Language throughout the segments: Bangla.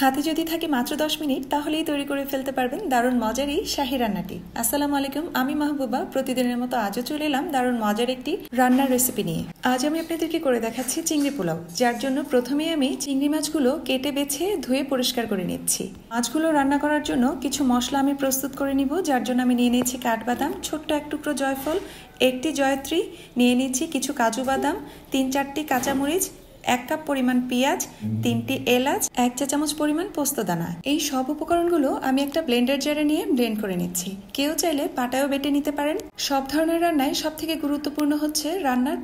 হাতে যদি থাকে মাত্র 10 মিনিট তাহলেই তৈরি করে ফেলতে পারবেন দারুণ মজার এই শাহী রান্নাটি। আসসালামু আলাইকুম, আমি মাহবুবা। প্রতিদিনের মতো আজও চলে এলাম দারুণ মজার একটি রান্নার রেসিপি নিয়ে। আজ আমি আপনাদেরকে করে দেখাচ্ছি চিংড়ি পোলাও, যার জন্য প্রথমেই আমি চিংড়ি মাছগুলো কেটে বেছে ধুয়ে পরিষ্কার করে নিচ্ছি। মাছগুলো রান্না করার জন্য কিছু মশলা আমি প্রস্তুত করে নিব, যার জন্য আমি নিয়ে নিয়েছি কাঠবাদাম, ছোট্ট এক টুকরো জয়ফল, একটি জয়ত্রী, নিয়ে নিচ্ছি কিছু কাজু বাদাম, 3-4টি কাঁচামরিচ, 1 কাপ পরিমাণ পেঁয়াজ, 3টি এলাচ, 1 চা চামচ পরিমাণ পোস্তদানা। এই সব উপকরণগুলো আমি একটা ব্লেন্ডার জারে নিয়ে ব্লেন্ড করে নিচ্ছি। কেউ চাইলে পাটায়ও বেটে নিতে পারেন। সব ধরনের রান্নায় সব থেকে গুরুত্বপূর্ণ হচ্ছে রান্নার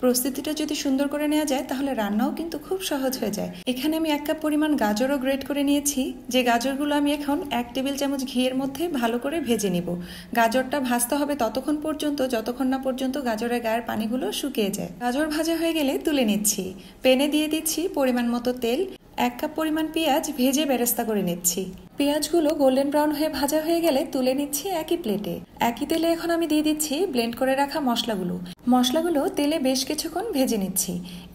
প্রস্তুতিটা যদি সুন্দর করে নেওয়া যায় তাহলে রান্নাও কিন্তু খুব সহজ হয়ে যায়। এখানে আমি 1 কাপ পরিমাণ গাজরও গ্রেট করে নিয়েছি। যে গাজরগুলো আমি এখন 1 টেবিল চামচ ঘিয়ের মধ্যে ভালো করে ভেজে নিব। গাজরটা ভাজতে হবে ততক্ষণ পর্যন্ত যতক্ষণ না পর্যন্ত গাজরের গায়ের পানিগুলো শুকিয়ে যায়। গাজর ভাজা হয়ে গেলে তুলে নিচ্ছি। প্যানে দিয়ে দিচ্ছি পরিমাণ মতো তেল, 1 কাপ পরিমাণ পেঁয়াজ ভেজে বেরেস্তা করে নিচ্ছি। পেঁয়াজগুলো গোল্ডেন ব্রাউন হয়ে ভাজা হয়ে গেলে তুলে নিচ্ছি একই প্লেটে। একই তেলে এখন আমি দিয়ে দিচ্ছি ব্লেন্ড করে রাখা মশলাগুলো তেলে বেশ কিছুক্ষণ ভেজে নিচ্ছি।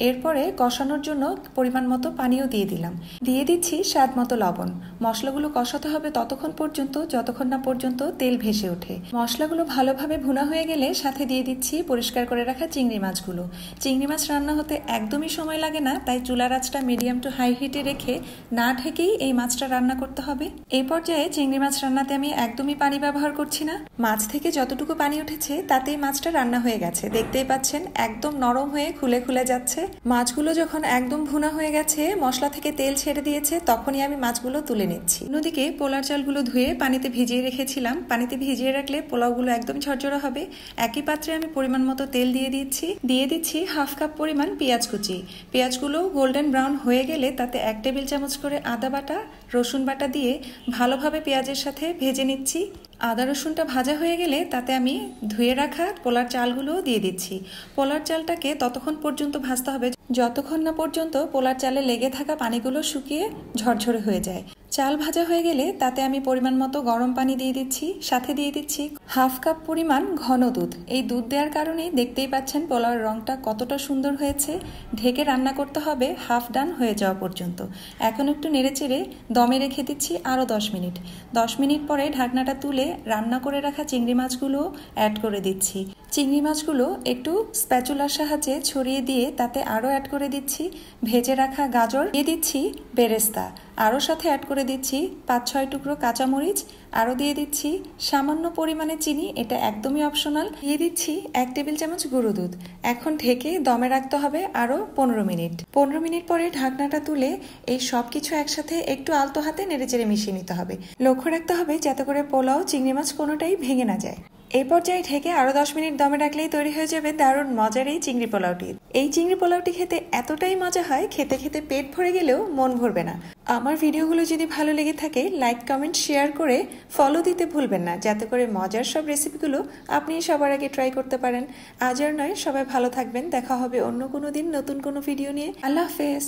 এরপরে কষানোর জন্য পরিমাণ মতো পানিও দিয়ে দিলাম। দিয়ে দিচ্ছি স্বাদ মতো লবণ। মশলাগুলো কষাতে হবে ততক্ষণ পর্যন্ত যতক্ষণ না পর্যন্ত তেল ভেসে ওঠে। মশলাগুলো ভালোভাবে ভুনা হয়ে গেলে সাথে দিয়ে দিচ্ছি পরিষ্কার করে রাখা চিংড়ি মাছগুলো। চিংড়ি মাছ রান্না হতে একদমই সময় লাগে না, তাই চুলার আঁচটা মিডিয়াম টু হাই হিটে রেখে না ঢেকেই এই মাছটা রান্না করতে হবে। এই পর্যায়ে চিংড়ি মাছ রান্নাতে আমি একদমই পানি ব্যবহার করছি না। মাছ থেকে যতটুকু পানি উঠেছে তাতেই মাছটা রান্না হয়ে গেছে। দেখতেই পাচ্ছেন একদম নরম হয়ে খুলে যাচ্ছে। মাছগুলো যখন একদম ভুনা হয়ে গেছে, মশলা থেকে তেল ছেড়ে দিয়েছে, তখনই আমি মাছগুলো তুলে নিচ্ছি। অন্যদিকে পোলার চালগুলো ধুয়ে পানিতে ভিজিয়ে রেখেছিলাম। পানিতে ভিজিয়ে রাখলে পোলাওগুলো একদম ঝরঝরা হবে। একই পাত্রে আমি পরিমাণ মতো তেল দিয়ে দিচ্ছি 1/2 কাপ পরিমাণ পেঁয়াজ কুচি। পেঁয়াজগুলো গোল্ডেন ব্রাউন হয়ে গেলে তাতে 1 টেবিল চামচ করে আদা বাটা, রসুন বাটা দিয়ে ভালোভাবে পেঁয়াজের সাথে ভেজে নিচ্ছি। আদা রসুনটা ভাজা হয়ে গেলে তাতে আমি ধুয়ে রাখা পোলার চালগুলো দিয়ে দিচ্ছি। পোলার চালটাকে ততক্ষণ পর্যন্ত ভাজতে হবে যতক্ষণ না পর্যন্ত পোলার চালে লেগে থাকা পানিগুলো শুকিয়ে ঝরঝরে হয়ে যায়। চাল ভাজা হয়ে গেলে তাতে আমি পরিমাণ মতো গরম পানি দিয়ে দিচ্ছি। সাথে দিয়ে দিচ্ছি 1/2 কাপ পরিমাণ ঘন দুধ। এই দুধ দেওয়ার কারণেই দেখতেই পাচ্ছেন পোলাওয়ের রংটা কতটা সুন্দর হয়েছে। ঢেকে রান্না করতে হবে হাফ ডান হয়ে যাওয়া পর্যন্ত। এখন একটু নেড়েচেড়ে দমে রেখে দিচ্ছি আরও 10 মিনিট। 10 মিনিট পরে ঢাকনাটা তুলে রান্না করে রাখা চিংড়ি মাছগুলো অ্যাড করে দিচ্ছি। চিংড়ি মাছগুলো একটু স্প্যাচুলার সাহায্যে ছড়িয়ে দিয়ে তাতে আরও অ্যাড করে দিচ্ছি ভেজে রাখা গাজর, দিয়ে দিচ্ছি বেরেস্তা, আরও সাথে অ্যাড করে দিচ্ছি 5-6 টুকরো কাঁচামরিচ, আরও দিয়ে দিচ্ছি সামান্য পরিমাণে চিনি, এটা একদমই অপশনাল, দিয়ে দিচ্ছি 1 টেবিল চামচ গুঁড়ো দুধ। এখন ঢেকে দমে রাখতে হবে আরও 15 মিনিট। 15 মিনিট পরে ঢাকনাটা তুলে এই সব কিছু একসাথে একটু আলতো হাতে নেড়েচেড়ে মিশিয়ে নিতে হবে। লক্ষ্য রাখতে হবে যাতে করে পোলাও চিংড়ি মাছ কোনোটাই ভেঙে না যায়। এই পর্যায়ে ঢেকে আরো 10 মিনিট দমে রাখলেই তৈরি হয়ে যাবে দারুণ মজার এই চিংড়ি পোলাওটি। এই চিংড়ি পোলাওটি খেতে এতটাই মজা হয়, খেতে খেতে পেট ভরে গেলেও মন ভরবে না। আমার ভিডিওগুলো যদি ভালো লেগে থাকে লাইক, কমেন্ট, শেয়ার করে ফলো দিতে ভুলবেন না, যাতে করে মজার সব রেসিপিগুলো আপনি সবার আগে ট্রাই করতে পারেন। আজ আর নয়, সবাই ভালো থাকবেন। দেখা হবে অন্য কোনো দিন নতুন কোনো ভিডিও নিয়ে। আল্লাহ হাফেজ।